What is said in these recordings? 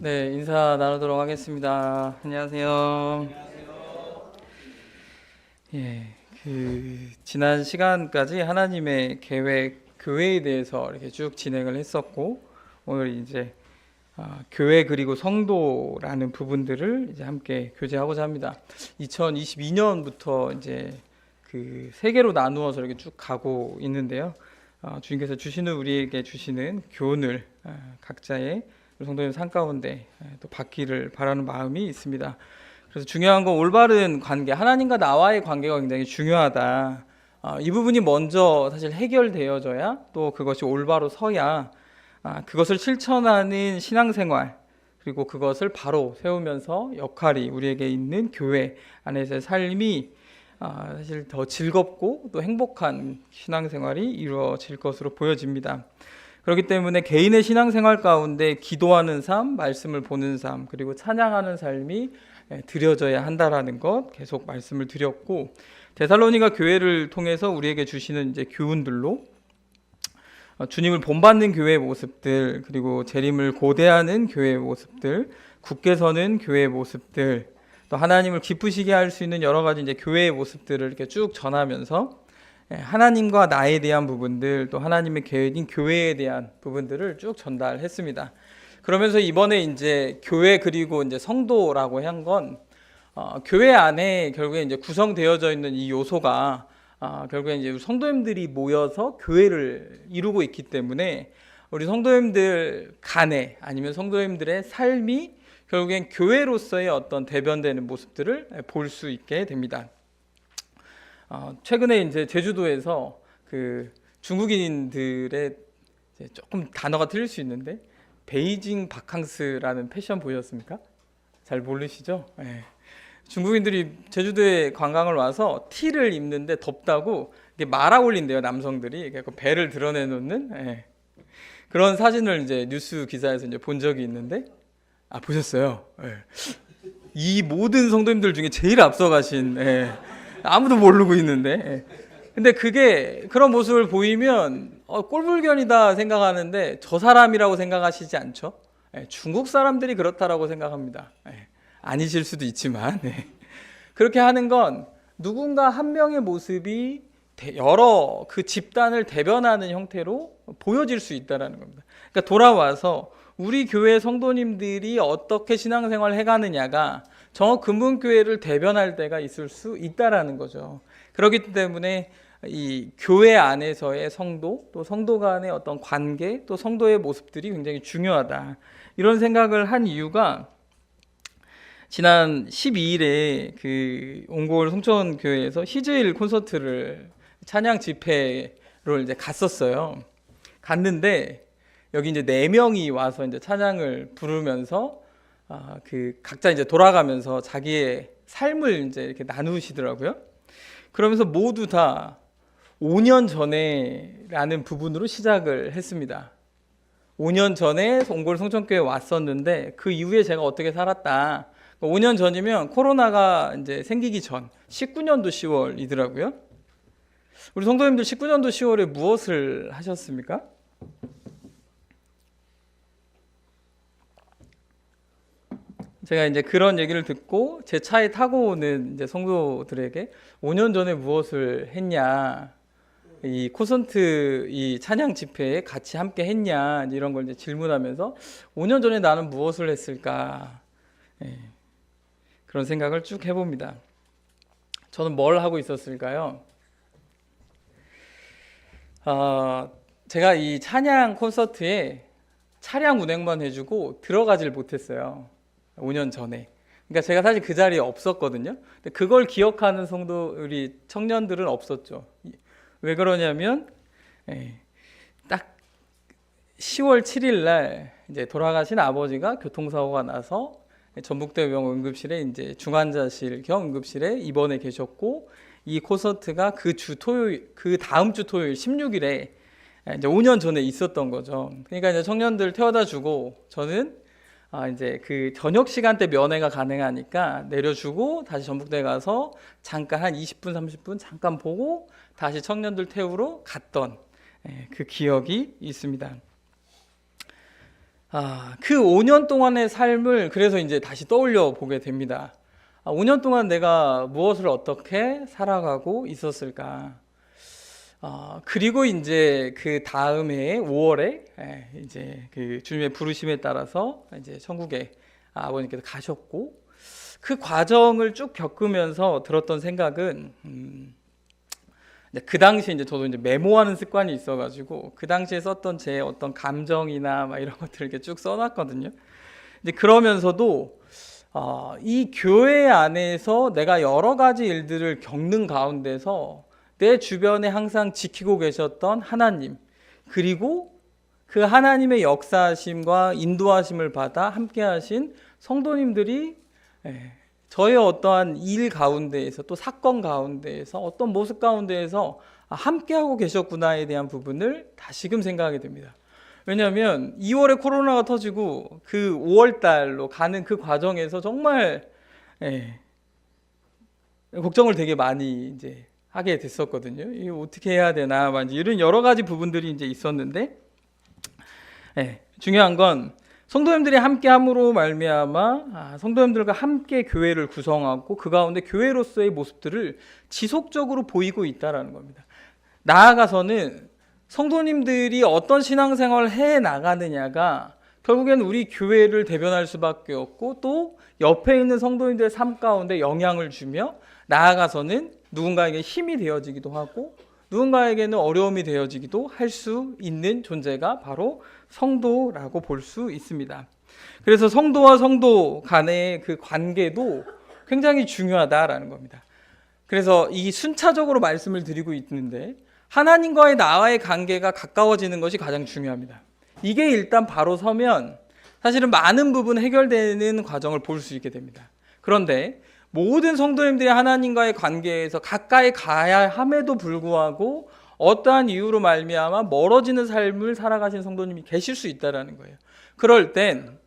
네, 인사 나누도록 하겠습니다. 안녕하세요. 예, 지난 시간까지 하나님의 계획, 교회에 대해서 이렇게 쭉 진행을 했었고, 오늘 이제 교회 그리고 성도라는 부분들을 이제 함께 교제하고자 합니다. 2022년부터 이제 그 세 개로 나누어서 이렇게 쭉 가고 있는데요. 주님께서 우리에게 주시는 교훈을 각자의 성도님 삶 가운데 또 받기를 바라는 마음이 있습니다. 그래서 중요한 건 올바른 관계, 하나님과 나와의 관계가 굉장히 중요하다. 이 부분이 먼저 사실 해결되어져야 또 그것이 올바로 서야 그것을 실천하는 신앙생활, 그리고 그것을 바로 세우면서 역할이 우리에게 있는 교회 안에서의 삶이 사실 더 즐겁고 또 행복한 신앙생활이 이루어질 것으로 보여집니다. 그렇기 때문에 개인의 신앙생활 가운데 기도하는 삶, 말씀을 보는 삶, 그리고 찬양하는 삶이 드려져야 한다라는 것 계속 말씀을 드렸고, 데살로니가 교회를 통해서 우리에게 주시는 이제 교훈들로 주님을 본받는 교회의 모습들, 그리고 재림을 고대하는 교회의 모습들, 굳게 서는 교회의 모습들, 또 하나님을 기쁘시게 할 수 있는 여러 가지 이제 교회의 모습들을 이렇게 쭉 전하면서 하나님과 나에 대한 부분들, 또 하나님의 계획인 교회에 대한 부분들을 쭉 전달했습니다. 그러면서 이번에 이제 교회 그리고 이제 성도라고 한 건 교회 안에 결국에 이제 구성되어져 있는 이 요소가 결국에 이제 성도님들이 모여서 교회를 이루고 있기 때문에 우리 성도님들 간에 아니면 성도님들의 삶이 결국엔 교회로서의 어떤 대변되는 모습들을 볼 수 있게 됩니다. 최근에 이제 제주도에서 그 중국인들의 조금 단어가 틀릴 수 있는데 베이징 바캉스라는 패션 보셨습니까? 잘 모르시죠? 네. 중국인들이 제주도에 관광을 와서 티를 입는데 덥다고 말아 올린대요, 남성들이. 그래서 배를 드러내놓는 그런 사진을 이제 뉴스 기사에서 이제 본 적이 있는데, 보셨어요? 이 모든 성도님들 중에 제일 앞서가신, 아무도 모르고 있는데, 근데 그게 그런 모습을 보이면 꼴불견이다 생각하는데 저 사람이라고 생각하시지 않죠? 중국 사람들이 그렇다라고 생각합니다. 아니실 수도 있지만 그렇게 하는 건 누군가 한 명의 모습이 여러 그 집단을 대변하는 형태로 보여질 수 있다는 겁니다. 그러니까 돌아와서 우리 교회 성도님들이 어떻게 신앙생활을 해가느냐가 정금문교회를 대변할 때가 있을 수 있다라는 거죠. 그렇기 때문에 이 교회 안에서의 성도, 또 성도 간의 어떤 관계, 또 성도의 모습들이 굉장히 중요하다. 이런 생각을 한 이유가 지난 12일에 그 옹골 송천교회에서 히즈일 콘서트를 찬양 집회로 이제 갔었어요. 갔는데 여기 이제 4명이 와서 이제 찬양을 부르면서 그 각자 이제 돌아가면서 자기의 삶을 이제 이렇게 나누시더라고요. 그러면서 모두 다 5년 전에라는 부분으로 시작을 했습니다. 5년 전에 옹골 송천교회에 왔었는데 그 이후에 제가 어떻게 살았다. 5년 전이면 코로나가 이제 생기기 전 19년도 10월이더라고요. 우리 성도님들 19년도 10월에 무엇을 하셨습니까? 제가 이제 그런 얘기를 듣고 제 차에 타고 오는 이제 성도들에게 5년 전에 무엇을 했냐, 이 콘서트 이 찬양 집회에 같이 함께 했냐, 이런 걸 이제 질문하면서 5년 전에 나는 무엇을 했을까, 그런 생각을 쭉 해봅니다. 저는 뭘 하고 있었을까요? 제가 이 찬양 콘서트에 차량 운행만 해주고 들어가질 못했어요. 5년 전에. 그러니까 제가 사실 그 자리에 없었거든요. 근데 그걸 기억하는 성도 우리 청년들은 없었죠. 왜 그러냐면 딱 10월 7일 날 이제 돌아가신 아버지가 교통사고가 나서 전북대병원 응급실에 이제 중환자실 겸 응급실에 입원해 계셨고, 이 콘서트가 그 다음 주 토요일 16일에 이제 5년 전에 있었던 거죠. 그러니까 이제 청년들 태워다 주고 저는 이제 그 저녁 시간대 면회가 가능하니까 내려주고 다시 전북대 가서 잠깐 한 20분 30분 잠깐 보고 다시 청년들 태우러 갔던 그 기억이 있습니다. 그 5년 동안의 삶을 그래서 이제 다시 떠올려 보게 됩니다. 5년 동안 내가 무엇을 어떻게 살아가고 있었을까? 그리고 이제 그 다음 해 5월에 이제 그 주님의 부르심에 따라서 이제 천국에 아버님께서 가셨고, 그 과정을 쭉 겪으면서 들었던 생각은 그 당시에 이제 저도 이제 메모하는 습관이 있어가지고 그 당시에 썼던 제 어떤 감정이나 막 이런 것들을 이렇게 쭉 써놨거든요. 이제 그러면서도 이 교회 안에서 내가 여러 가지 일들을 겪는 가운데서 내 주변에 항상 지키고 계셨던 하나님, 그리고 그 하나님의 역사하심과 인도하심을 받아 함께하신 성도님들이 저의 어떠한 일 가운데에서 또 사건 가운데에서 어떤 모습 가운데에서 함께하고 계셨구나에 대한 부분을 다시금 생각하게 됩니다. 왜냐하면 2월에 코로나가 터지고 그 5월 달로 가는 그 과정에서 정말 걱정을 되게 많이 이제 하게 됐었거든요. 이거 어떻게 해야 되나, 이런 여러 가지 부분들이 이제 있었는데, 중요한 건 성도님들이 함께함으로 말미암아 성도님들과 함께 교회를 구성하고 그 가운데 교회로서의 모습들을 지속적으로 보이고 있다라는 겁니다. 나아가서는 성도님들이 어떤 신앙생활을 해 나가느냐가 결국엔 우리 교회를 대변할 수밖에 없고, 또 옆에 있는 성도님들의 삶 가운데 영향을 주며 나아가서는 누군가에게 힘이 되어지기도 하고 누군가에게는 어려움이 되어지기도 할 수 있는 존재가 바로 성도라고 볼 수 있습니다. 그래서 성도와 성도 간의 그 관계도 굉장히 중요하다라는 겁니다. 그래서 이 순차적으로 말씀을 드리고 있는데, 하나님과의 나와의 관계가 가까워지는 것이 가장 중요합니다. 이게 일단 바로 서면 사실은 많은 부분 해결되는 과정을 볼 수 있게 됩니다. 그런데 모든 성도님들이 하나님과의 관계에서 가까이 가야 함에도 불구하고 어떠한 이유로 말미암아 멀어지는 삶을 살아가신 성도님이 계실 수 있다는 거예요. 그럴 땐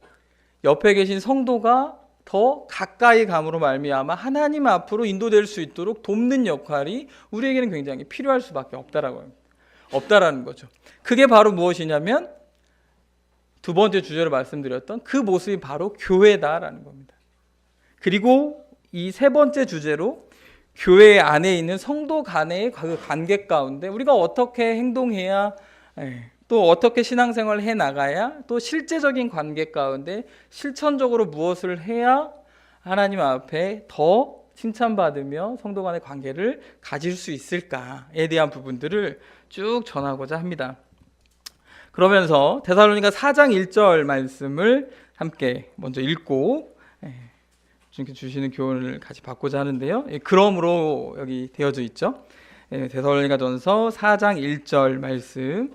옆에 계신 성도가 더 가까이 감으로 말미암아 하나님 앞으로 인도될 수 있도록 돕는 역할이 우리에게는 굉장히 필요할 수밖에 없다라는 거죠. 그게 바로 무엇이냐면 두 번째 주제로 말씀드렸던 그 모습이 바로 교회다라는 겁니다. 그리고 이 세 번째 주제로 교회 안에 있는 성도 간의 관계 가운데 우리가 어떻게 행동해야, 또 어떻게 신앙생활을 해 나가야, 또 실제적인 관계 가운데 실천적으로 무엇을 해야 하나님 앞에 더 칭찬받으며 성도 간의 관계를 가질 수 있을까에 대한 부분들을 쭉 전하고자 합니다. 그러면서 데살로니가 4장 1절 말씀을 함께 먼저 읽고 주님께 주시는 교훈을 같이 받고자 하는데요. 그러므로 여기 되어져 있죠. 데살로니가전서 4장 1절 말씀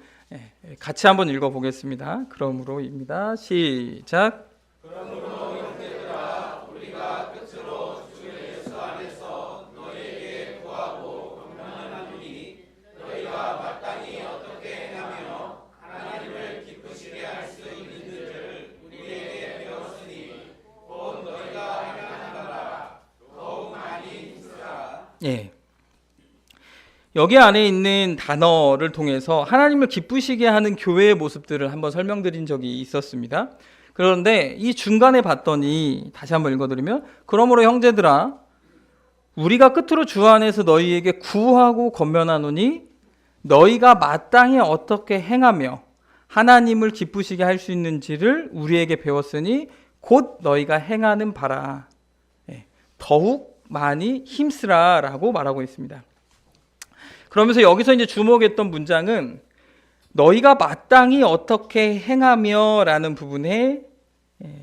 같이 한번 읽어보겠습니다. 그러므로입니다. 시작. 그러므로 형제들아, 우리가 끝으로 주 예수 안에서 너희에게 구하고 권면하노니 너희가 마땅히 어떻게 행하며 하나님을 기쁘시게 할 수 있는지를 우리에게 배웠으니 곧 너희가 행하는 바라 더욱 많이 힘쓰라. 여기 안에 있는 단어를 통해서 하나님을 기쁘시게 하는 교회의 모습들을 한번 설명드린 적이 있었습니다. 그런데 이 중간에 봤더니 다시 한번 읽어드리면, 그러므로 형제들아, 우리가 끝으로 주 안에서 너희에게 구하고 권면하노니 너희가 마땅히 어떻게 행하며 하나님을 기쁘시게 할 수 있는지를 우리에게 배웠으니 곧 너희가 행하는 바라. 더욱 많이 힘쓰라 라고 말하고 있습니다. 그러면서 여기서 이제 주목했던 문장은 너희가 마땅히 어떻게 행하며 라는 부분에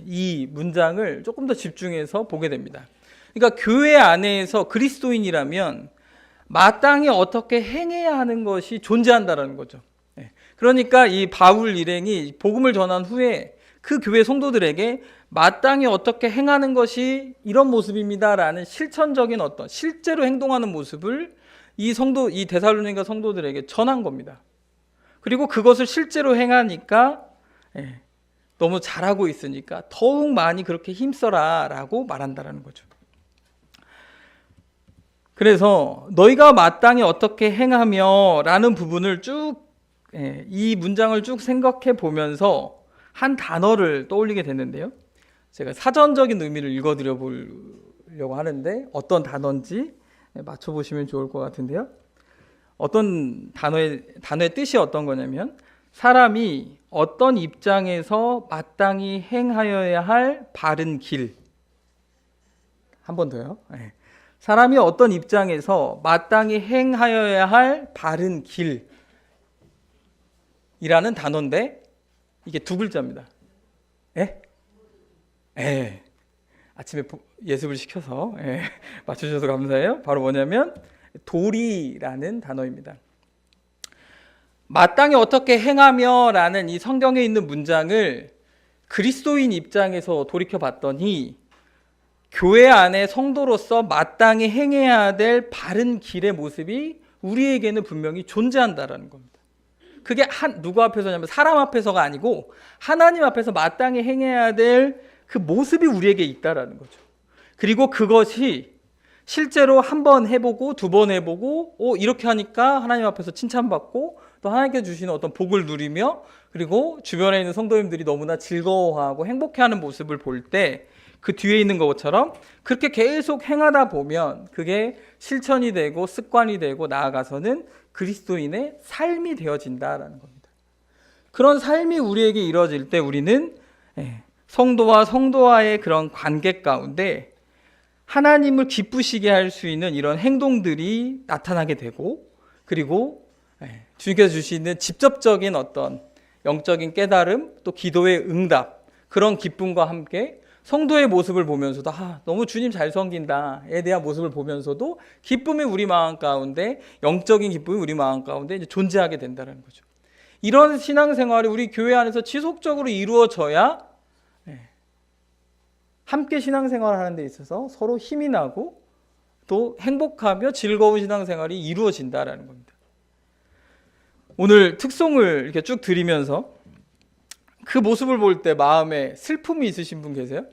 이 문장을 조금 더 집중해서 보게 됩니다. 그러니까 교회 안에서 그리스도인이라면 마땅히 어떻게 행해야 하는 것이 존재한다라는 거죠. 그러니까 이 바울 일행이 복음을 전한 후에 그 교회 성도들에게 마땅히 어떻게 행하는 것이 이런 모습입니다라는 실천적인 어떤 실제로 행동하는 모습을 이 데살로니가 성도들에게 전한 겁니다. 그리고 그것을 실제로 행하니까 너무 잘하고 있으니까 더욱 많이 그렇게 힘써라 라고 말한다는 거죠. 그래서 너희가 마땅히 어떻게 행하며 라는 부분을 쭉 이 문장을 쭉 생각해 보면서 한 단어를 떠올리게 됐는데요. 제가 사전적인 의미를 읽어드려 보려고 하는데 어떤 단어인지 맞춰보시면 좋을 것 같은데요. 어떤 단어의 뜻이 어떤 거냐면 사람이 어떤 입장에서 마땅히 행하여야 할 바른 길. 한 번 더요. 사람이 어떤 입장에서 마땅히 행하여야 할 바른 길이라는 단어인데 이게 두 글자입니다. 아침에 예습을 시켜서 맞춰주셔서 감사해요. 바로 뭐냐면 도리라는 단어입니다. 마땅히 어떻게 행하며 라는 이 성경에 있는 문장을 그리스도인 입장에서 돌이켜 봤더니 교회 안에 성도로서 마땅히 행해야 될 바른 길의 모습이 우리에게는 분명히 존재한다라는 겁니다. 그게 누구 앞에서냐면 사람 앞에서가 아니고 하나님 앞에서 마땅히 행해야 될 그 모습이 우리에게 있다라는 거죠. 그리고 그것이 실제로 한 번 해보고 두 번 해보고 이렇게 하니까 하나님 앞에서 칭찬받고 또 하나님께서 주시는 어떤 복을 누리며 그리고 주변에 있는 성도님들이 너무나 즐거워하고 행복해하는 모습을 볼 때 그 뒤에 있는 것처럼 그렇게 계속 행하다 보면 그게 실천이 되고 습관이 되고 나아가서는 그리스도인의 삶이 되어진다라는 겁니다. 그런 삶이 우리에게 이루어질 때 우리는 성도와 성도와의 그런 관계 가운데 하나님을 기쁘시게 할 수 있는 이런 행동들이 나타나게 되고 그리고 주님께서 주시는 직접적인 어떤 영적인 깨달음 또 기도의 응답 그런 기쁨과 함께 성도의 모습을 보면서도 너무 주님 잘 섬긴다에 대한 모습을 보면서도 기쁨이 우리 마음 가운데 영적인 기쁨이 우리 마음 가운데 이제 존재하게 된다는 거죠. 이런 신앙생활이 우리 교회 안에서 지속적으로 이루어져야 함께 신앙생활을 하는 데 있어서 서로 힘이 나고 또 행복하며 즐거운 신앙생활이 이루어진다라는 겁니다. 오늘 특송을 이렇게 쭉 드리면서 그 모습을 볼 때 마음에 슬픔이 있으신 분 계세요?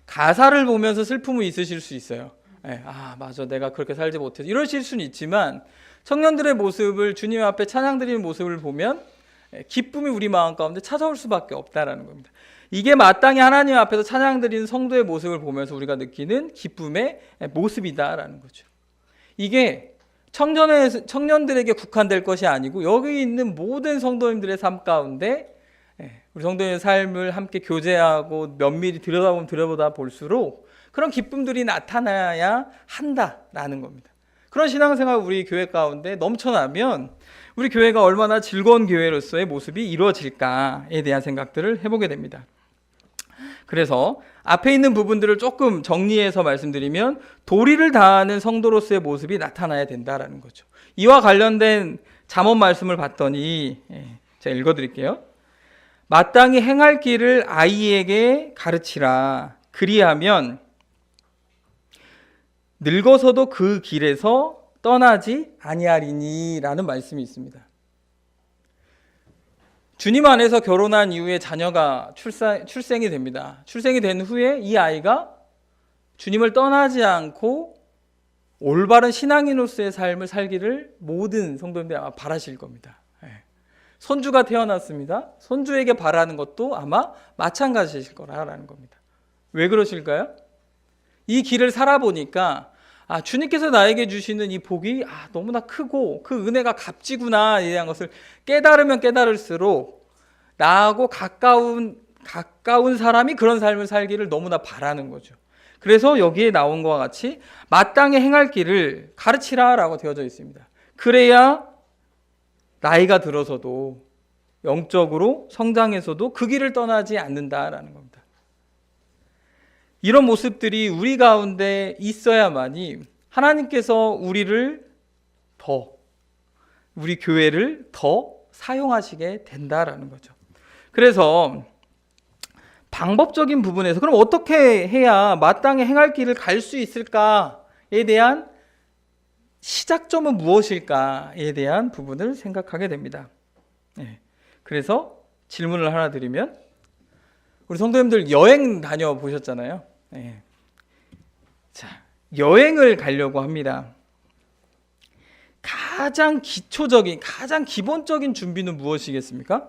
가사를 보면서 슬픔이 있으실 수 있어요. 맞아 내가 그렇게 살지 못해서 이러실 수는 있지만 청년들의 모습을 주님 앞에 찬양 드리는 모습을 보면 기쁨이 우리 마음 가운데 찾아올 수밖에 없다라는 겁니다. 이게 마땅히 하나님 앞에서 찬양 드리는 성도의 모습을 보면서 우리가 느끼는 기쁨의 모습이다라는 거죠. 이게 청년들에게 국한될 것이 아니고 여기 있는 모든 성도님들의 삶 가운데 우리 성도님의 삶을 함께 교제하고 면밀히 들여다보다 볼수록 그런 기쁨들이 나타나야 한다라는 겁니다. 그런 신앙생활 우리 교회 가운데 넘쳐나면 우리 교회가 얼마나 즐거운 교회로서의 모습이 이루어질까에 대한 생각들을 해보게 됩니다. 그래서 앞에 있는 부분들을 조금 정리해서 말씀드리면 도리를 다하는 성도로서의 모습이 나타나야 된다라는 거죠. 이와 관련된 잠언 말씀을 봤더니 제가 읽어드릴게요. 마땅히 행할 길을 아이에게 가르치라. 그리하면 늙어서도 그 길에서 떠나지 아니하리니 라는 말씀이 있습니다. 주님 안에서 결혼한 이후에 자녀가 출생이 됩니다. 출생이 된 후에 이 아이가 주님을 떠나지 않고 올바른 신앙인으로서의 삶을 살기를 모든 성도님들이 아마 바라실 겁니다. 손주가 태어났습니다. 손주에게 바라는 것도 아마 마찬가지일 거라는 겁니다. 왜 그러실까요? 이 길을 살아보니까 주님께서 나에게 주시는 이 복이 너무나 크고 그 은혜가 값지구나에 대한 것을 깨달으면 깨달을수록 나하고 가까운 사람이 그런 삶을 살기를 너무나 바라는 거죠. 그래서 여기에 나온 것과 같이 마땅히 행할 길을 가르치라라고 되어져 있습니다. 그래야 나이가 들어서도 영적으로 성장해서도 그 길을 떠나지 않는다라는 겁니다. 이런 모습들이 우리 가운데 있어야만이 하나님께서 우리 교회를 더 사용하시게 된다라는 거죠. 그래서 방법적인 부분에서 그럼 어떻게 해야 마땅히 행할 길을 갈 수 있을까에 대한 시작점은 무엇일까에 대한 부분을 생각하게 됩니다. 그래서 질문을 하나 드리면 우리 성도님들 여행 다녀보셨잖아요. 자, 여행을 가려고 합니다. 가장 기초적인, 가장 기본적인 준비는 무엇이겠습니까?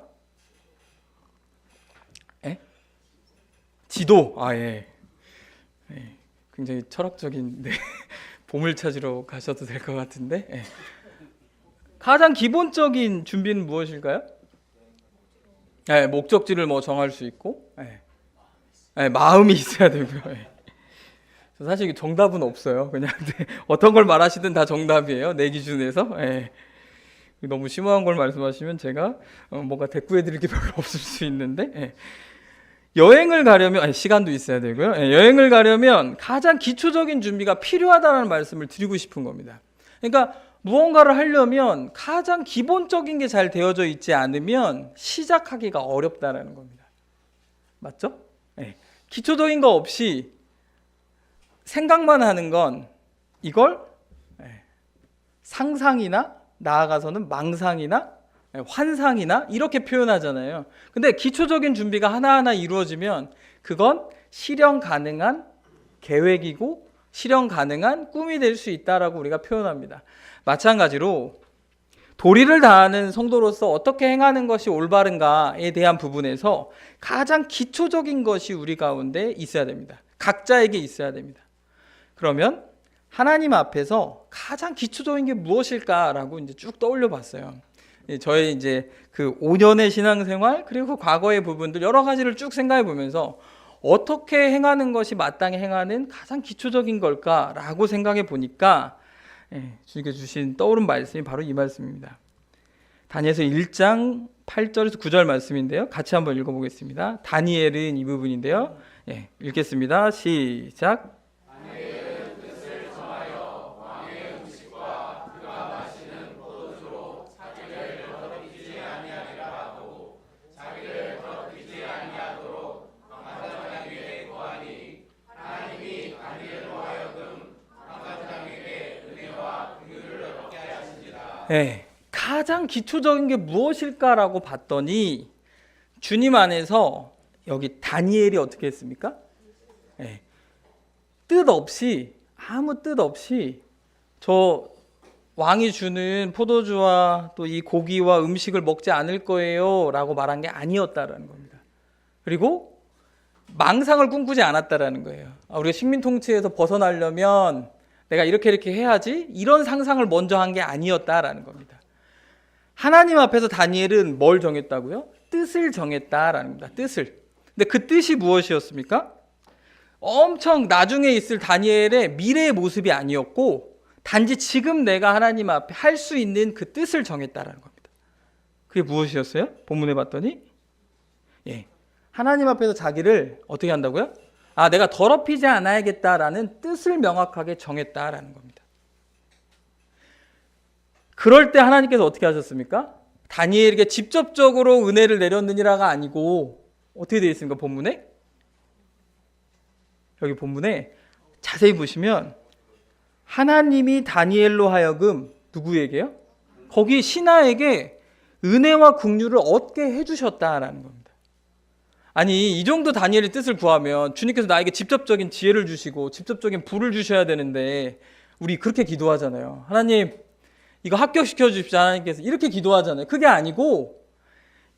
지도. 예. 굉장히 철학적인 보물 찾으러 가셔도 될 것 같은데. 예. 가장 기본적인 준비는 무엇일까요? 목적지를 뭐 정할 수 있고, 마음이 있어야 되고요. 사실 정답은 없어요. 그냥 어떤 걸 말하시든 다 정답이에요. 내 기준에서. 너무 심오한 걸 말씀하시면 제가 뭔가 대꾸해드릴 게 별로 없을 수 있는데, 여행을 가려면 시간도 있어야 되고요. 여행을 가려면 가장 기초적인 준비가 필요하다는 말씀을 드리고 싶은 겁니다. 그러니까 무언가를 하려면 가장 기본적인 게 잘 되어져 있지 않으면 시작하기가 어렵다라는 겁니다. 맞죠? 기초적인 거 없이 생각만 하는 건 이걸 상상이나 나아가서는 망상이나 환상이나 이렇게 표현하잖아요. 근데 기초적인 준비가 하나하나 이루어지면 그건 실현 가능한 계획이고 실현 가능한 꿈이 될 수 있다라고 우리가 표현합니다. 마찬가지로 도리를 다하는 성도로서 어떻게 행하는 것이 올바른가에 대한 부분에서 가장 기초적인 것이 우리 가운데 있어야 됩니다. 각자에게 있어야 됩니다. 그러면 하나님 앞에서 가장 기초적인 게 무엇일까라고 이제 쭉 떠올려 봤어요. 저의 이제 그 5년의 신앙생활 그리고 과거의 부분들 여러 가지를 쭉 생각해 보면서 어떻게 행하는 것이 마땅히 행하는 가장 기초적인 걸까라고 생각해 보니까 주님께 주신 떠오른 말씀이 바로 이 말씀입니다. 다니엘서 1장 8절에서 9절 말씀인데요. 같이 한번 읽어보겠습니다. 다니엘은 이 부분인데요. 읽겠습니다. 시작. 가장 기초적인 게 무엇일까라고 봤더니 주님 안에서 여기 다니엘이 어떻게 했습니까? 뜻 없이 아무 뜻 없이 저 왕이 주는 포도주와 또 이 고기와 음식을 먹지 않을 거예요 라고 말한 게 아니었다라는 겁니다. 그리고 망상을 꿈꾸지 않았다라는 거예요. 우리가 식민 통치에서 벗어나려면 내가 이렇게 해야지 이런 상상을 먼저 한 게 아니었다라는 겁니다. 하나님 앞에서 다니엘은 뭘 정했다고요? 뜻을 정했다라는 겁니다. 뜻을. 근데 그 뜻이 무엇이었습니까? 엄청 나중에 있을 다니엘의 미래의 모습이 아니었고 단지 지금 내가 하나님 앞에 할 수 있는 그 뜻을 정했다라는 겁니다. 그게 무엇이었어요? 본문에 봤더니 하나님 앞에서 자기를 어떻게 한다고요? 내가 더럽히지 않아야겠다라는 뜻을 명확하게 정했다라는 겁니다. 그럴 때 하나님께서 어떻게 하셨습니까? 다니엘에게 직접적으로 은혜를 내렸느니라가 아니고 어떻게 되어 있습니까? 본문에? 여기 본문에 자세히 보시면 하나님이 다니엘로 하여금 누구에게요? 거기 신하에게 은혜와 긍휼을 얻게 해주셨다라는 겁니다. 아니 이 정도 다니엘의 뜻을 구하면 주님께서 나에게 직접적인 지혜를 주시고 직접적인 부를 주셔야 되는데 우리 그렇게 기도하잖아요. 하나님 이거 합격시켜 주십시오. 하나님께서 이렇게 기도하잖아요. 그게 아니고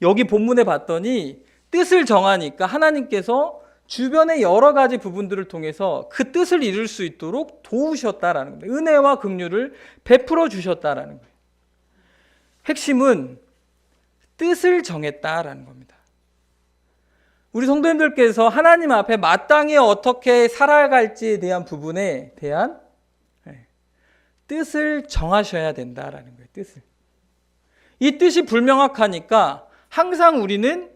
여기 본문에 봤더니 뜻을 정하니까 하나님께서 주변의 여러 가지 부분들을 통해서 그 뜻을 이룰 수 있도록 도우셨다라는 거예요. 은혜와 긍휼을 베풀어 주셨다라는 거예요. 핵심은 뜻을 정했다라는 겁니다. 우리 성도님들께서 하나님 앞에 마땅히 어떻게 살아갈지에 대한 부분에 대한 뜻을 정하셔야 된다라는 거예요. 뜻을. 이 뜻이 불명확하니까 항상 우리는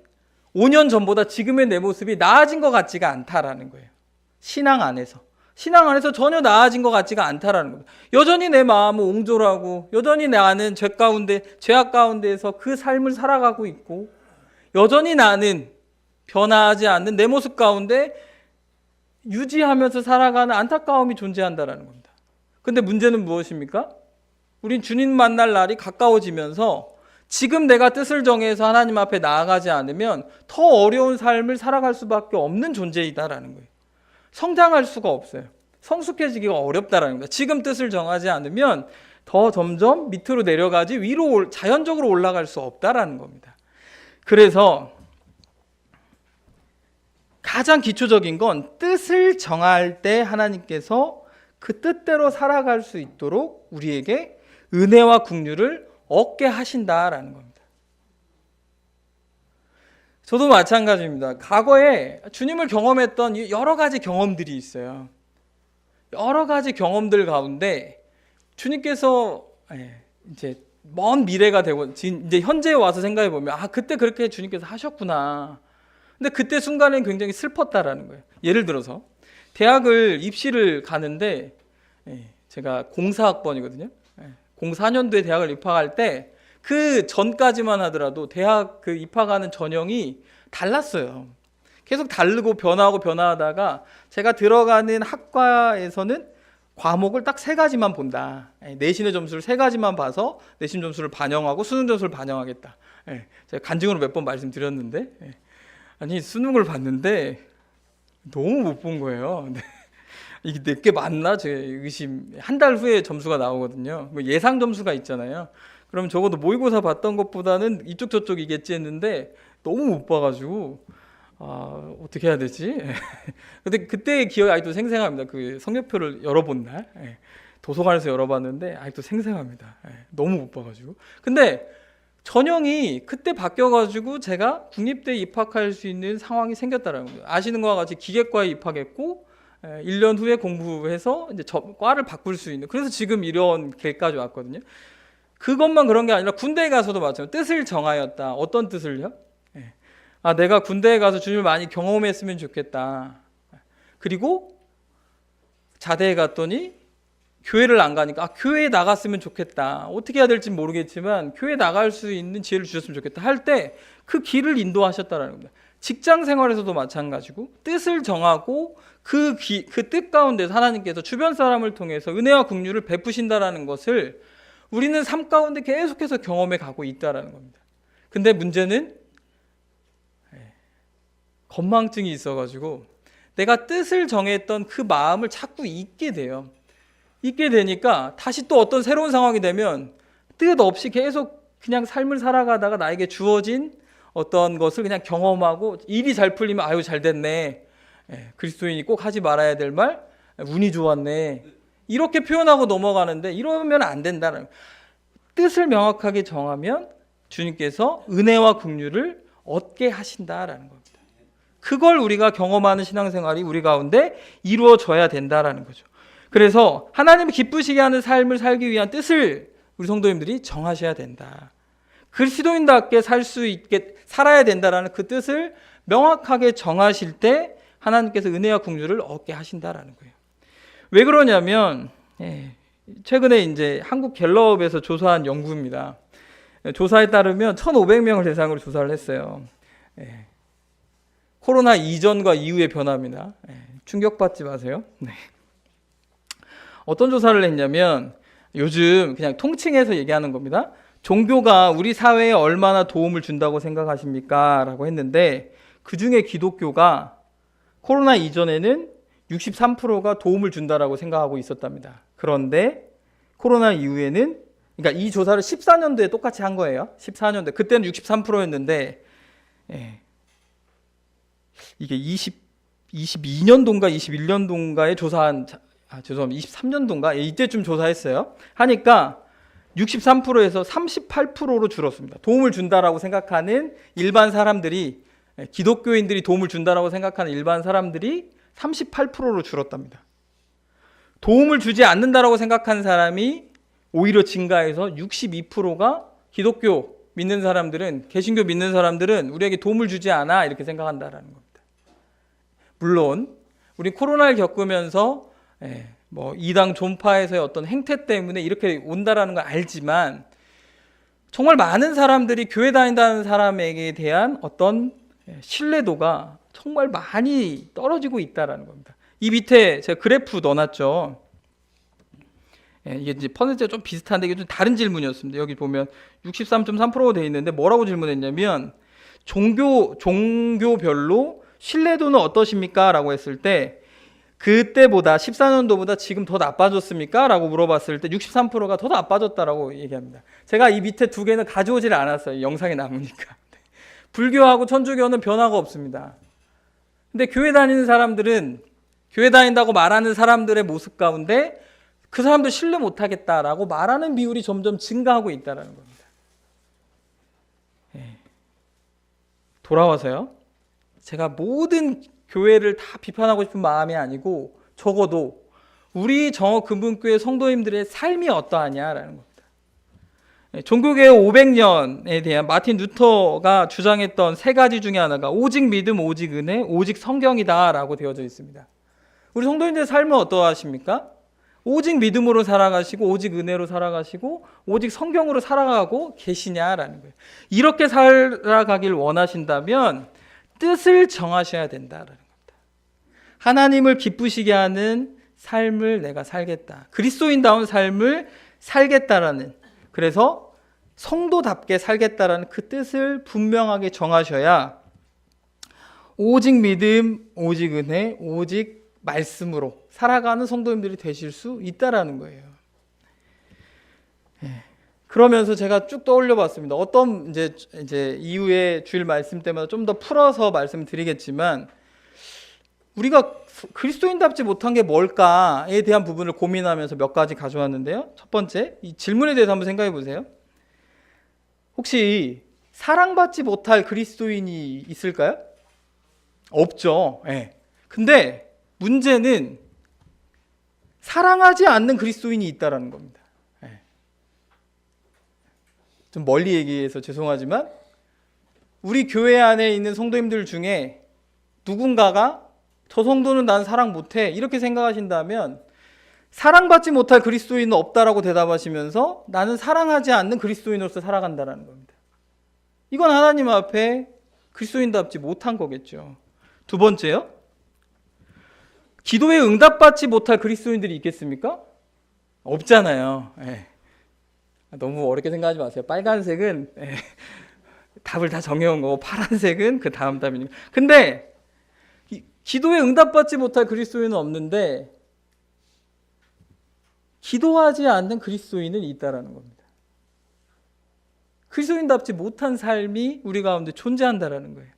5년 전보다 지금의 내 모습이 나아진 것 같지가 않다라는 거예요. 신앙 안에서 전혀 나아진 것 같지가 않다라는 겁니다. 여전히 내 마음은 옹졸하고 여전히 나는 죄악 가운데에서 그 삶을 살아가고 있고 여전히 나는 변화하지 않는 내 모습 가운데 유지하면서 살아가는 안타까움이 존재한다라는 겁니다. 근데 문제는 무엇입니까? 우린 주님 만날 날이 가까워지면서 지금 내가 뜻을 정해서 하나님 앞에 나아가지 않으면 더 어려운 삶을 살아갈 수밖에 없는 존재이다라는 거예요. 성장할 수가 없어요. 성숙해지기가 어렵다라는 거예요. 지금 뜻을 정하지 않으면 더 점점 밑으로 내려가지 위로 자연적으로 올라갈 수 없다라는 겁니다. 그래서 가장 기초적인 건 뜻을 정할 때 하나님께서 그 뜻대로 살아갈 수 있도록 우리에게 은혜와 긍휼을 얻게 하신다라는 겁니다. 저도 마찬가지입니다. 과거에 주님을 경험했던 여러 가지 경험들이 있어요. 여러 가지 경험들 가운데 주님께서 이제 먼 미래가 되고 이제 현재에 와서 생각해 보면 그때 그렇게 주님께서 하셨구나. 근데 그때 순간엔 굉장히 슬펐다라는 거예요. 예를 들어서 대학을 입시를 가는데 제가 04학번이거든요. 04년도에 대학을 입학할 때 그 전까지만 하더라도 대학 그 입학하는 전형이 달랐어요. 계속 다르고 변화하다가 제가 들어가는 학과에서는 과목을 딱 3가지만 본다. 내신의 점수를 3가지만 봐서 내신 점수를 반영하고 수능 점수를 반영하겠다. 제가 간증으로 몇 번 말씀드렸는데 아니 수능을 봤는데 너무 못 본 거예요. 이게 내게 맞나? 제 의심. 한 달 후에 점수가 나오거든요. 예상 점수가 있잖아요. 그럼 적어도 모의고사 봤던 것보다는 이쪽 저쪽이겠지 했는데 너무 못 봐가지고 어떻게 해야 되지? 근데 그때의 기억이 아직도 생생합니다. 그 성적표를 열어본 날 도서관에서 열어봤는데 아직도 생생합니다. 너무 못 봐가지고. 근데 전형이 그때 바뀌어가지고 제가 국립대에 입학할 수 있는 상황이 생겼다는 거예요. 아시는 것과 같이 기계과에 입학했고 1년 후에 공부해서 이제 과를 바꿀 수 있는, 그래서 지금 이런 길까지 왔거든요. 그것만 그런 게 아니라 군대에 가서도 마찬가지로 뜻을 정하였다. 어떤 뜻을요? 내가 군대에 가서 주님을 많이 경험했으면 좋겠다. 그리고 자대에 갔더니 교회를 안 가니까 교회에 나갔으면 좋겠다. 어떻게 해야 될지 모르겠지만 교회에 나갈 수 있는 지혜를 주셨으면 좋겠다 할 때 그 길을 인도하셨다라는 겁니다. 직장 생활에서도 마찬가지고 뜻을 정하고 그 뜻 가운데서 하나님께서 주변 사람을 통해서 은혜와 긍휼을 베푸신다라는 것을 우리는 삶 가운데 계속해서 경험해 가고 있다라는 겁니다. 근데 문제는 건망증이 있어가지고 내가 뜻을 정했던 그 마음을 자꾸 잊게 돼요. 잊게 되니까 다시 또 어떤 새로운 상황이 되면 뜻 없이 계속 그냥 삶을 살아가다가 나에게 주어진 어떤 것을 그냥 경험하고 일이 잘 풀리면 아유 잘 됐네. 그리스도인이 꼭 하지 말아야 될 말 운이 좋았네. 이렇게 표현하고 넘어가는데 이러면 안 된다는, 뜻을 명확하게 정하면 주님께서 은혜와 긍휼을 얻게 하신다라는 겁니다. 그걸 우리가 경험하는 신앙생활이 우리 가운데 이루어져야 된다라는 거죠. 그래서 하나님이 기쁘시게 하는 삶을 살기 위한 뜻을 우리 성도님들이 정하셔야 된다. 그리스도인답게 살 수 있게 살아야 된다라는 그 뜻을 명확하게 정하실 때 하나님께서 은혜와 긍휼을 얻게 하신다라는 거예요. 왜 그러냐면 최근에 이제 한국 갤럽에서 조사한 연구입니다. 조사에 따르면 1,500명을 대상으로 조사를 했어요. 코로나 이전과 이후의 변화입니다. 충격받지 마세요. 어떤 조사를 했냐면 요즘 그냥 통칭해서 얘기하는 겁니다. 종교가 우리 사회에 얼마나 도움을 준다고 생각하십니까? 라고 했는데 그중에 기독교가 코로나 이전에는 63%가 도움을 준다라고 생각하고 있었답니다. 그런데 코로나 이후에는, 그러니까 이 조사를 14년도에 똑같이 한 거예요. 14년도에. 그때는 63%였는데 이게 22년도인가 21년도인가에 조사한, 죄송합니다. 23년도인가 이때쯤 조사했어요. 하니까 63%에서 38%로 줄었습니다. 도움을 준다라고 생각하는 일반 사람들이, 기독교인들이 도움을 준다라고 생각하는 일반 사람들이 38%로 줄었답니다. 도움을 주지 않는다라고 생각하는 사람이 오히려 증가해서 62%가 기독교 믿는 사람들은, 개신교 믿는 사람들은 우리에게 도움을 주지 않아 이렇게 생각한다라는 겁니다. 물론 우리 코로나를 겪으면서 이당 존파에서의 어떤 행태 때문에 이렇게 온다라는 걸 알지만 정말 많은 사람들이 교회 다닌다는 사람에게 대한 어떤 신뢰도가 정말 많이 떨어지고 있다라는 겁니다. 이 밑에 제가 그래프 넣어놨죠. 이게 이제 퍼센트가 좀 비슷한데 이게 좀 다른 질문이었습니다. 여기 보면 63.3%가 되어 있는데 뭐라고 질문했냐면 종교별로 신뢰도는 어떠십니까? 라고 했을 때 그때보다 14년도보다 지금 더 나빠졌습니까? 라고 물어봤을 때 63%가 더 나빠졌다라고 얘기합니다. 제가 이 밑에 두 개는 가져오질 않았어요. 영상에 남으니까. 불교하고 천주교는 변화가 없습니다. 근데 교회 다니는 사람들은 교회 다닌다고 말하는 사람들의 모습 가운데 그 사람들 신뢰 못하겠다라고 말하는 비율이 점점 증가하고 있다는 겁니다. 돌아와서요. 제가 모든 교회를 다 비판하고 싶은 마음이 아니고 적어도 우리 정어금문교회 성도님들의 삶이 어떠하냐라는 겁니다. 종교개혁 500년에 대한 마틴 루터가 주장했던 세 가지 중에 하나가 오직 믿음, 오직 은혜, 오직 성경이다라고 되어져 있습니다. 우리 성도님들의 삶은 어떠하십니까? 오직 믿음으로 살아가시고 오직 은혜로 살아가시고 오직 성경으로 살아가고 계시냐라는 거예요. 이렇게 살아가길 원하신다면 뜻을 정하셔야 된다라는 겁니다. 하나님을 기쁘시게 하는 삶을 내가 살겠다. 그리스도인다운 삶을 살겠다라는, 그래서 성도답게 살겠다라는 그 뜻을 분명하게 정하셔야 오직 믿음, 오직 은혜, 오직 말씀으로 살아가는 성도님들이 되실 수 있다라는 거예요. 그러면서 제가 쭉 떠올려 봤습니다. 어떤 이제 이후에 주일 말씀 때마다 좀 더 풀어서 말씀드리겠지만 우리가 그리스도인답지 못한 게 뭘까에 대한 부분을 고민하면서 몇 가지 가져왔는데요. 첫 번째, 이 질문에 대해서 한번 생각해 보세요. 혹시 사랑받지 못할 그리스도인이 있을까요? 없죠. 근데 문제는 사랑하지 않는 그리스도인이 있다라는 겁니다. 좀 멀리 얘기해서 죄송하지만 우리 교회 안에 있는 성도님들 중에 누군가가 저 성도는 난 사랑 못해 이렇게 생각하신다면 사랑받지 못할 그리스도인은 없다라고 대답하시면서 나는 사랑하지 않는 그리스도인으로서 살아간다라는 겁니다. 이건 하나님 앞에 그리스도인답지 못한 거겠죠. 두 번째요. 기도에 응답받지 못할 그리스도인들이 있겠습니까? 없잖아요. 너무 어렵게 생각하지 마세요. 빨간색은 답을 다 정해온 거고 파란색은 그 다음 답이니까. 근데 기도에 응답받지 못할 그리스도인은 없는데 기도하지 않는 그리스도인은 있다라는 겁니다. 그리스도인답지 못한 삶이 우리 가운데 존재한다라는 거예요.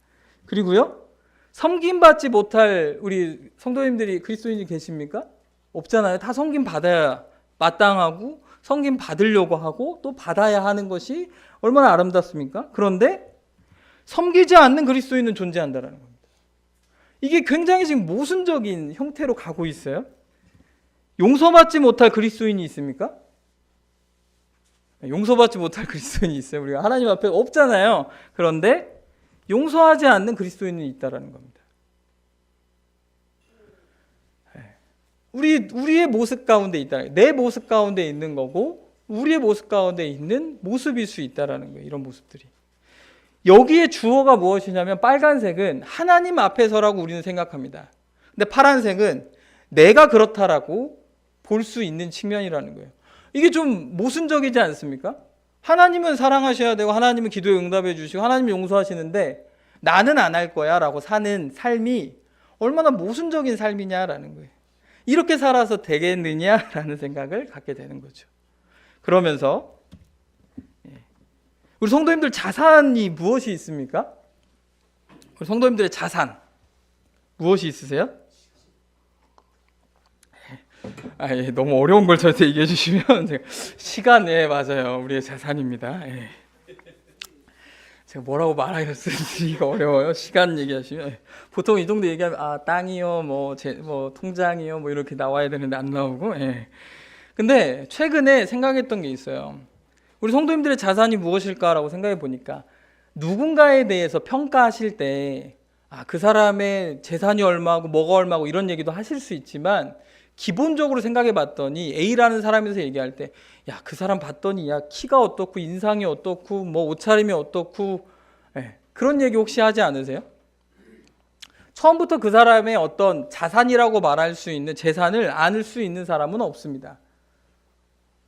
그리고요. 섬김받지 못할 우리 성도님들이 그리스도인이 계십니까? 없잖아요. 다 섬김 받아야 마땅하고 섬김 받으려고 하고 또 받아야 하는 것이 얼마나 아름답습니까? 그런데 섬기지 않는 그리스도인은 존재한다는 겁니다. 이게 굉장히 지금 모순적인 형태로 가고 있어요. 용서받지 못할 그리스도인이 있습니까? 용서받지 못할 그리스도인이 있어요. 우리가 하나님 앞에 없잖아요. 그런데 용서하지 않는 그리스도인이 있다라는 겁니다. 우리의 모습 가운데 있다. 내 모습 가운데 있는 거고 우리의 모습 가운데 있는 모습일 수 있다라는 거예요. 이런 모습들이. 여기에 주어가 무엇이냐면 빨간색은 하나님 앞에서라고 우리는 생각합니다. 근데 파란색은 내가 그렇다라고 볼 수 있는 측면이라는 거예요. 이게 좀 모순적이지 않습니까? 하나님은 사랑하셔야 되고 하나님은 기도에 응답해 주시고 하나님은 용서하시는데 나는 안 할 거야 라고 사는 삶이 얼마나 모순적인 삶이냐라는 거예요. 이렇게 살아서 되겠느냐라는 생각을 갖게 되는 거죠. 그러면서 우리 성도님들 자산이 무엇이 있습니까? 우리 성도님들의 자산 무엇이 있으세요? 너무 어려운 걸 저한테 얘기해 주시면 시간, 맞아요. 우리의 자산입니다. 제가 뭐라고 말하기가 어려워요. 시간 얘기하시면 보통 이 정도 얘기하면 땅이요, 뭐 통장이요, 뭐 이렇게 나와야 되는데 안 나오고. 근데 최근에 생각했던 게 있어요. 우리 성도님들의 자산이 무엇일까라고 생각해 보니까 누군가에 대해서 평가하실 때 그 사람의 재산이 얼마고 뭐가 얼마고 이런 얘기도 하실 수 있지만 기본적으로 생각해 봤더니 A라는 사람에서 얘기할 때 야, 그 사람 봤더니 야, 키가 어떻고 인상이 어떻고 뭐 옷차림이 어떻고 그런 얘기 혹시 하지 않으세요? 처음부터 그 사람의 어떤 자산이라고 말할 수 있는 재산을 아는 수 있는 사람은 없습니다.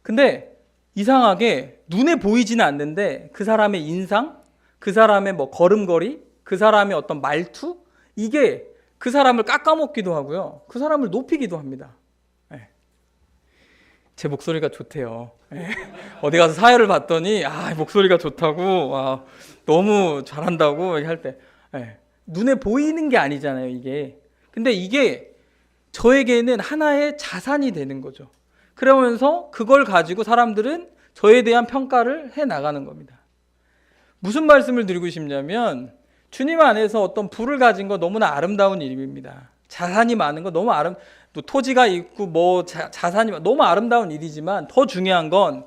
근데 이상하게 눈에 보이지는 않는데 그 사람의 인상, 그 사람의 뭐 걸음걸이, 그 사람의 어떤 말투 이게 그 사람을 깎아먹기도 하고요. 그 사람을 높이기도 합니다. 제 목소리가 좋대요. 어디 가서 사회를 봤더니 목소리가 좋다고 너무 잘한다고 할 때 눈에 보이는 게 아니잖아요, 이게. 근데 이게 저에게는 하나의 자산이 되는 거죠. 그러면서 그걸 가지고 사람들은 저에 대한 평가를 해 나가는 겁니다. 무슨 말씀을 드리고 싶냐면 주님 안에서 어떤 부를 가진 거 너무나 아름다운 일입니다. 자산이 많은 거 너무 또 토지가 있고 뭐 자산이 너무 아름다운 일이지만 더 중요한 건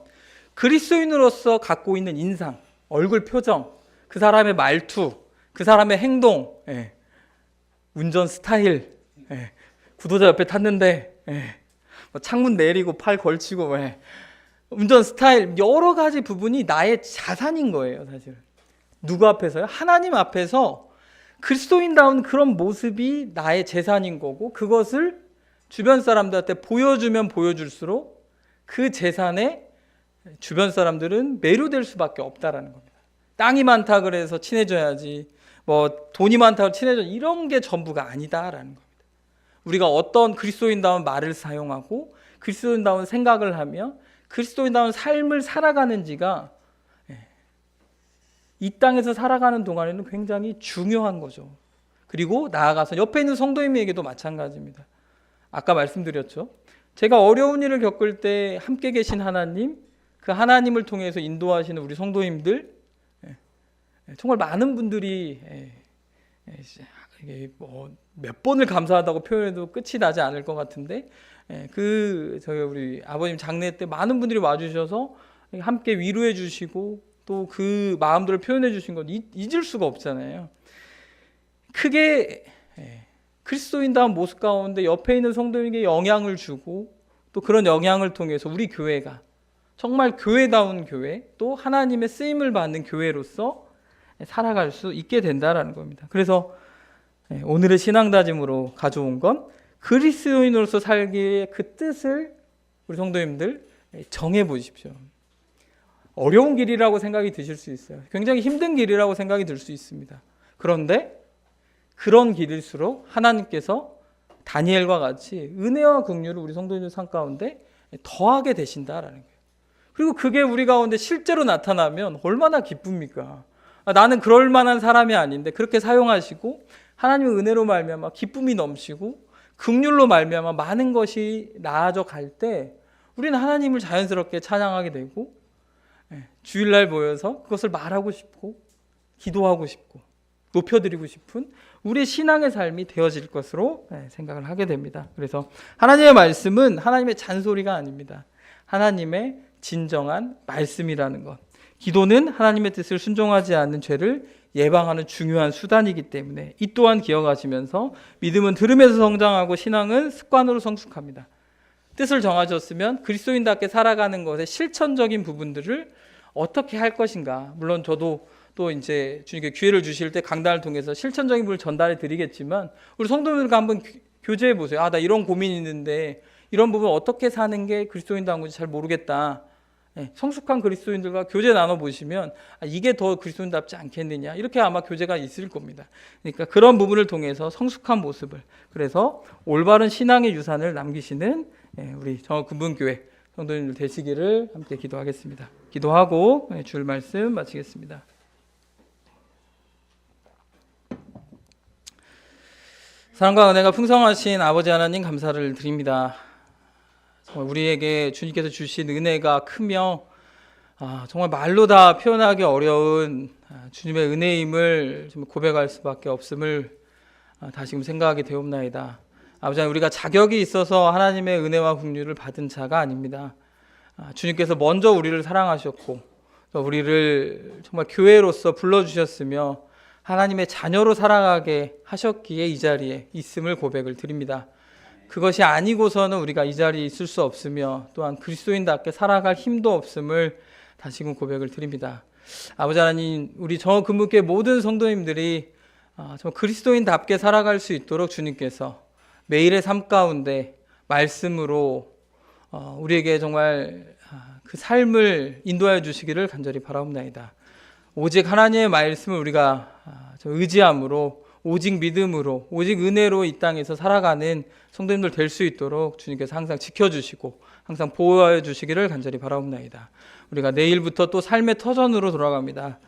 그리스도인으로서 갖고 있는 인상, 얼굴 표정, 그 사람의 말투, 그 사람의 행동, 운전 스타일, 구도자 옆에 탔는데 뭐 창문 내리고 팔 걸치고 운전 스타일 여러 가지 부분이 나의 자산인 거예요, 사실. 누구 앞에서요? 하나님 앞에서 그리스도인다운 그런 모습이 나의 재산인 거고 그것을 주변 사람들한테 보여주면 보여줄수록 그 재산에 주변 사람들은 매료될 수밖에 없다라는 겁니다. 땅이 많다 그래서 친해져야지, 뭐 돈이 많다고 친해져, 이런 게 전부가 아니다라는 겁니다. 우리가 어떤 그리스도인다운 말을 사용하고 그리스도인다운 생각을 하며 그리스도인다운 삶을 살아가는지가 이 땅에서 살아가는 동안에는 굉장히 중요한 거죠. 그리고 나아가서 옆에 있는 성도님에게도 마찬가지입니다. 아까 말씀드렸죠. 제가 어려운 일을 겪을 때 함께 계신 하나님, 그 하나님을 통해서 인도하시는 우리 성도님들, 정말 많은 분들이 뭐 몇 번을 감사하다고 표현해도 끝이 나지 않을 것 같은데, 저희 우리 아버님 장례 때 많은 분들이 와주셔서 함께 위로해 주시고 또 그 마음들을 표현해 주신 건 잊을 수가 없잖아요. 크게 그리스도인다운 모습 가운데 옆에 있는 성도에게 영향을 주고 또 그런 영향을 통해서 우리 교회가 정말 교회다운 교회, 또 하나님의 쓰임을 받는 교회로서 살아갈 수 있게 된다라는 겁니다. 그래서 오늘의 신앙다짐으로 가져온 건 그리스도인으로서 살기의 그 뜻을 우리 성도님들 정해 보십시오. 어려운 길이라고 생각이 드실 수 있어요. 굉장히 힘든 길이라고 생각이 들 수 있습니다. 그런데 그런 길일수록 하나님께서 다니엘과 같이 은혜와 긍휼을 우리 성도님들 삶 가운데 더하게 되신다라는 거예요. 그리고 그게 우리 가운데 실제로 나타나면 얼마나 기쁩니까? 나는 그럴 만한 사람이 아닌데 그렇게 사용하시고 하나님의 은혜로 말미암아 기쁨이 넘치고 긍휼로 말미암아 많은 것이 나아져 갈 때 우리는 하나님을 자연스럽게 찬양하게 되고 주일날 모여서 그것을 말하고 싶고 기도하고 싶고 높여드리고 싶은 우리의 신앙의 삶이 되어질 것으로 생각을 하게 됩니다. 그래서 하나님의 말씀은 하나님의 잔소리가 아닙니다. 하나님의 진정한 말씀이라는 것. 기도는 하나님의 뜻을 순종하지 않는 죄를 예방하는 중요한 수단이기 때문에 이 또한 기억하시면서 믿음은 들음에서 성장하고 신앙은 습관으로 성숙합니다. 뜻을 정하셨으면 그리스도인답게 살아가는 것의 실천적인 부분들을 어떻게 할 것인가. 물론 저도 또 이제 주님께 기회를 주실 때 강단을 통해서 실천적인 부분을 전달해 드리겠지만 우리 성도들과 한번 교제해 보세요. 나 이런 고민이 있는데 이런 부분 어떻게 사는 게 그리스도인다운 건지 잘 모르겠다. 성숙한 그리스도인들과 교제 나눠보시면 이게 더 그리스도인답지 않겠느냐, 이렇게 아마 교제가 있을 겁니다. 그러니까 그런 부분을 통해서 성숙한 모습을, 그래서 올바른 신앙의 유산을 남기시는 우리 정읍군분교회 성도님들 되시기를 함께 기도하겠습니다. 기도하고 줄 말씀 마치겠습니다. 사랑과 은혜가 풍성하신 아버지 하나님 감사를 드립니다. 우리에게 주님께서 주신 은혜가 크며 정말 말로 다 표현하기 어려운 주님의 은혜임을 고백할 수밖에 없음을 다시금 생각하게 되옵나이다. 아버지 하나님, 우리가 자격이 있어서 하나님의 은혜와 긍휼을 받은 자가 아닙니다. 주님께서 먼저 우리를 사랑하셨고 우리를 정말 교회로서 불러주셨으며 하나님의 자녀로 살아가게 하셨기에 이 자리에 있음을 고백을 드립니다. 그것이 아니고서는 우리가 이 자리에 있을 수 없으며 또한 그리스도인답게 살아갈 힘도 없음을 다시금 고백을 드립니다. 아버지 하나님, 우리 정읍군분교회 모든 성도님들이 정말 그리스도인답게 살아갈 수 있도록 주님께서 매일의 삶 가운데 말씀으로 우리에게 정말 그 삶을 인도하여 주시기를 간절히 바라옵나이다. 오직 하나님의 말씀을 우리가 의지함으로, 오직 믿음으로, 오직 은혜로 이 땅에서 살아가는 성도님들 될 수 있도록 주님께서 항상 지켜주시고 항상 보호하여 주시기를 간절히 바라옵나이다. 우리가 내일부터 또 삶의 터전으로 돌아갑니다.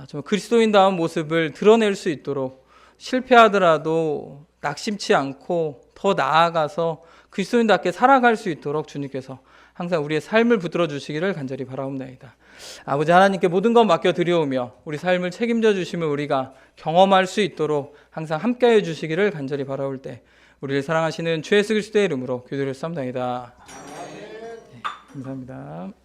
정말 그리스도인다운 모습을 드러낼 수 있도록 실패하더라도 낙심치 않고 더 나아가서 그리스도인답게 살아갈 수 있도록 주님께서 항상 우리의 삶을 붙들어 주시기를 간절히 바라옵나이다. 아버지 하나님께 모든 것 맡겨드리오며 우리 삶을 책임져 주심을 우리가 경험할 수 있도록 항상 함께해 주시기를 간절히 바라올 때 우리를 사랑하시는 주 예수 그리스도의 이름으로 기도를 쌉나이다. 네, 감사합니다.